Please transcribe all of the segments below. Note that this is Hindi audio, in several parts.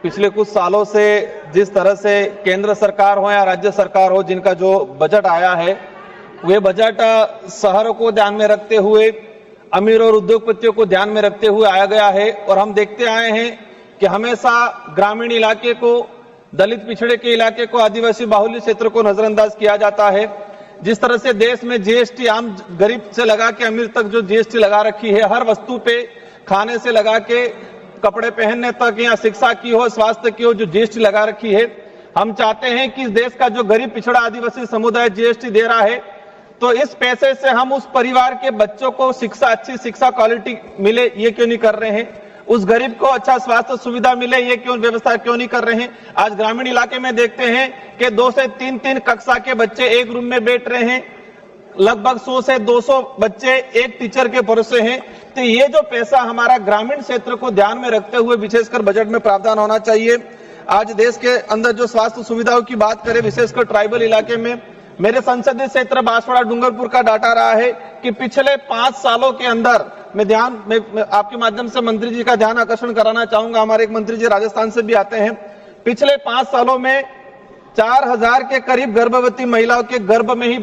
पिछले कुछ सालों से जिस तरह से केंद्र सरकार हो या राज्य सरकार हो, जिनका जो बजट आया है, वे बजट शहरों को ध्यान में रखते हुए, अमीर और उद्योगपतियों को ध्यान में रखते हुए आया गया है। और हम देखते आए हैं कि हमेशा ग्रामीण इलाके को, दलित पिछड़े के इलाके को, आदिवासी बाहुल्य क्षेत्र को नजरअंदाज किया जाता है। जिस तरह से देश में जीएसटी आम गरीब से लगा के अमीर तक जो जीएसटी लगा रखी है, हर वस्तु पे, खाने से लगा के कपड़े पहनने तक या शिक्षा की हो, स्वास्थ्य की हो, जो जीएसटी लगा रखी है, हम चाहते हैं कि इस देश का जो गरीब पिछड़ा आदिवासी समुदाय जीएसटी दे रहा है, तो इस पैसे से हम उस परिवार के बच्चों को शिक्षा, अच्छी शिक्षा क्वालिटी मिले, ये क्यों नहीं कर रहे हैं? उस गरीब को अच्छा स्वास्थ्य सुविधा मिले, ये क्यों व्यवस्था क्यों नहीं कर रहे हैं? आज ग्रामीण इलाके में देखते हैं कि 2 से 3 कक्षा के बच्चे एक रूम में बैठ रहे हैं, लगभग 100 से 200 बच्चे एक टीचर के भरोसे हैं। तो ये जो पैसा हमारा ग्रामीण क्षेत्र को ध्यान में रखते हुए विशेषकर बजट में प्रावधान होना चाहिए। आज देश के अंदर जो स्वास्थ्य सुविधाओं की बात करें, विशेषकर ट्राइबल इलाके में, मेरे संसदीय क्षेत्र बांसवाड़ा डूंगरपुर का डाटा रहा है कि पिछले 5 सालों के अंदर, मैं आपके माध्यम से मंत्री जी का ध्यान आकर्षण कराना चाहूंगा, हमारे एक मंत्री जी राजस्थान से भी आते हैं। पिछले 5 सालों में 4000 के करीब गर्भवती महिलाओं के गर्भ में ही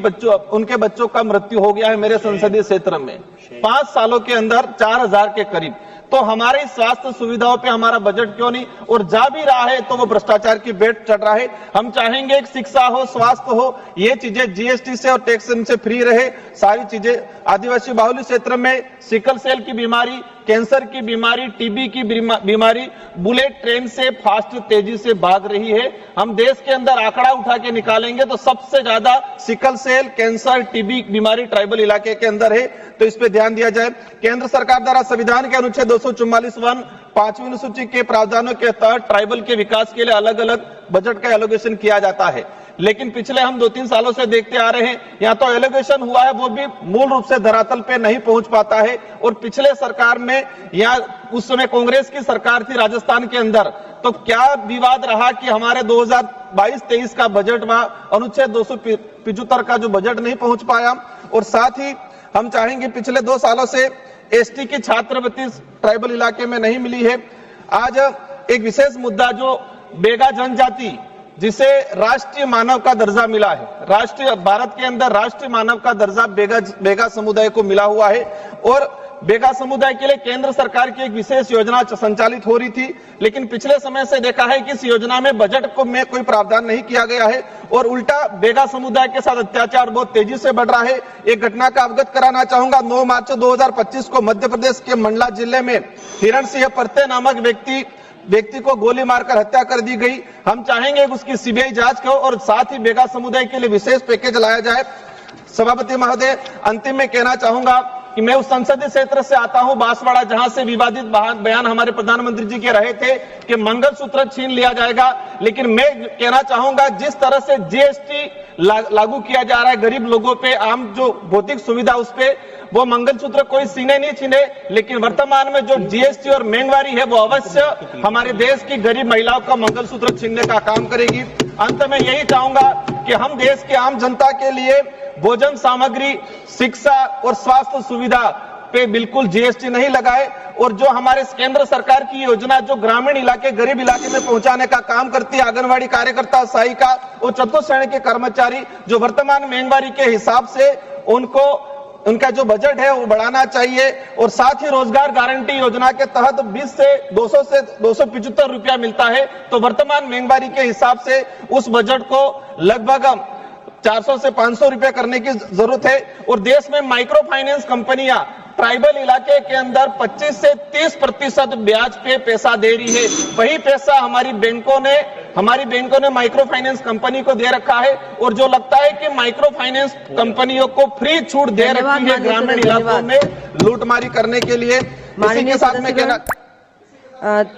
उनके बच्चों का मृत्यु हो गया है मेरे संसदीय क्षेत्र में। 5 सालों के अंदर 4000 के करीब। तो हमारे स्वास्थ्य सुविधाओं पे हमारा बजट क्यों नहीं? और जा भी रहा है तो वो भ्रष्टाचार की बेट चढ़ रहा है। हम चाहेंगे एक शिक्षा हो, स्वास्थ्य हो, ये चीजें जीएसटी से और टैक्स से फ्री रहे। सारी चीजें आदिवासी बाहुल्य क्षेत्र में सिकल सेल की बीमारी, कैंसर की बीमारी, टीबी की बीमारी बुलेट ट्रेन से फास्ट तेजी से भाग रही है। हम देश के अंदर आंकड़ा उठा के निकालेंगे तो सबसे ज्यादा सिकल सेल, कैंसर, टीबी बीमारी ट्राइबल इलाके के अंदर है। तो इस पे ध्यान दिया जाए। केंद्र सरकार द्वारा संविधान के अनुच्छेद 244(1) 5वीं अनुसूची के प्रावधानों के तहत ट्राइबल के विकास के लिए अलग अलग बजट का एलोकेशन किया जाता है। लेकिन पिछले हम 2-3 सालों से देखते आ रहे हैं, या तो एलोकेशन हुआ है वो भी मूल रूप से धरातल पे नहीं पहुंच पाता है। और पिछले सरकार में, या उस समय कांग्रेस की सरकार थी राजस्थान के अंदर, तो क्या विवाद रहा कि हमारे 2022-23 का बजट में अनुच्छेद 275 का जो बजट नहीं पहुंच पाया। और साथ ही हम चाहेंगे, पिछले 2 सालों से एसटी की छात्रवृत्ति ट्राइबल इलाके में नहीं मिली है। आज एक विशेष मुद्दा, जो बेगा जनजाति, जिसे राष्ट्रीय मानव का दर्जा मिला है, राष्ट्रीय, भारत के अंदर राष्ट्रीय मानव का दर्जा बेगा समुदाय को मिला हुआ है। और बेगा समुदाय के लिए केंद्र सरकार की एक विशेष योजना संचालित हो रही थी, लेकिन पिछले समय से देखा है कि इस योजना में बजट को में कोई प्रावधान नहीं किया गया है और उल्टा बेगा समुदाय के साथ अत्याचार बहुत तेजी से बढ़ रहा है। एक घटना का अवगत कराना चाहूंगा। 9 मार्च 2025 को मध्य प्रदेश के मंडला जिले में हिरण सिंह परते नामक व्यक्ति को गोली मारकर हत्या कर दी गई। हम चाहेंगे उसकी सीबीआई जांच हो और साथ ही बेगा समुदाय के लिए विशेष पैकेज लाया जाए। सभापति महोदय, अंतिम में कहना चाहूंगा कि मैं उस संसदीय क्षेत्र से आता हूं बांसवाड़ा, जहां से विवादित बयान हमारे प्रधानमंत्री जी के रहे थे कि मंगलसूत्र छीन लिया जाएगा। लेकिन मैं कहना चाहूंगा, जिस तरह से जीएसटी लागू किया जा रहा है गरीब लोगों पे, आम जो भौतिक सुविधा उस पे, वो मंगलसूत्र कोई सीने नहीं छीने, लेकिन वर्तमान में जो जीएसटी और महंगाई है वो अवश्य हमारे देश की गरीब महिलाओं का मंगलसूत्र छीनने का काम करेगी। अंत में यही चाहूंगा कि हम देश के आम जनता के लिए भोजन सामग्री, शिक्षा और स्वास्थ्य सुविधा पे बिल्कुल जीएसटी नहीं लगाए। और जो हमारे केंद्र सरकार की योजना जो ग्रामीण इलाके, गरीब इलाके में पहुंचाने का काम करती है, आंगनवाड़ी कार्यकर्ता, सहायिका और चतुर्थ श्रेणी के कर्मचारी, जो वर्तमान महंगाई के हिसाब से उनका जो बजट है वो बढ़ाना चाहिए। और साथ ही रोजगार गारंटी योजना के तहत 20 से 200 से 275 रुपया मिलता है, तो वर्तमान महंगाई के हिसाब से उस बजट को लगभग 400 से 500 रुपए करने की जरूरत है। और देश में माइक्रो फाइनेंस कंपनियां ट्राइबल इलाके के अंदर 25 से 30% ब्याज पे पैसा दे रही है। वही पैसा हमारी बैंकों ने माइक्रो फाइनेंस कंपनी को दे रखा है। और जो लगता है कि माइक्रो फाइनेंस कंपनियों को फ्री छूट दे रखी है ग्रामीण इलाकों में लूटमारी करने के लिए। इसी के साथ में कहना,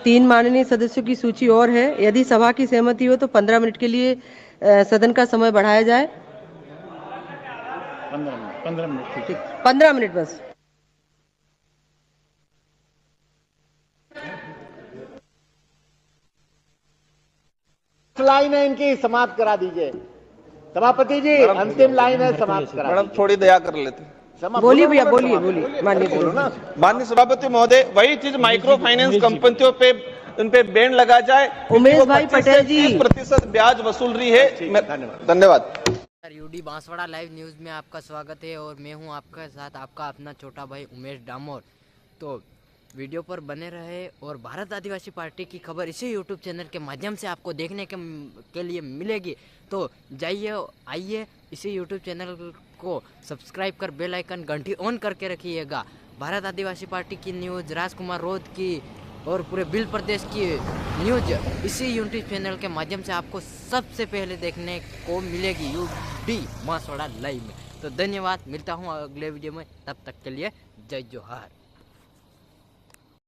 3 माननीय सदस्यों की सूची और है। यदि सभा की सहमति हो तो 15 मिनट के लिए सदन का समय बढ़ाया जाए। 15 मिनट, ठीक, 15 मिनट बस। लाइन है इनकी, समाप्त करा दीजिए। सभापति जी, अंतिम लाइन है, समाप्त करा। मैडम थोड़ी दया कर लेते। बोलिए भैया, बोलिए माननीय सदस्य। माननीय सभापति महोदय, वही चीज माइक्रो फाइनेंस कंपनियों पे उन पे बैन लगा जाए। उमेश वो भाई 25 से पटेल जी। 30% ब्याज वसूल रही है। धन्यवाद। यूडी बांसवाड़ा लाइव न्यूज़ में आपका स्वागत है और मैं हूं आपके साथ आपका अपना छोटा भाई उमेश डामोर। तो वीडियो पर बने रहे और भारत आदिवासी पार्टी की खबर इसी यूट्यूब चैनल के माध्यम से आपको देखने के लिए मिलेगी। तो जाइए, आइए, इसी यूट्यूब चैनल को सब्सक्राइब कर बेल आइकन घंटी ऑन करके रखिएगा। भारत आदिवासी पार्टी की न्यूज़, राजकुमार रोध की और पूरे बिल प्रदेश की न्यूज इसी यूट्यूब चैनल के माध्यम से आपको सबसे पहले देखने को मिलेगी यूडी बांसवाड़ा लाइव में। तो धन्यवाद, मिलता हूँ अगले वीडियो में, तब तक के लिए जय जोहार।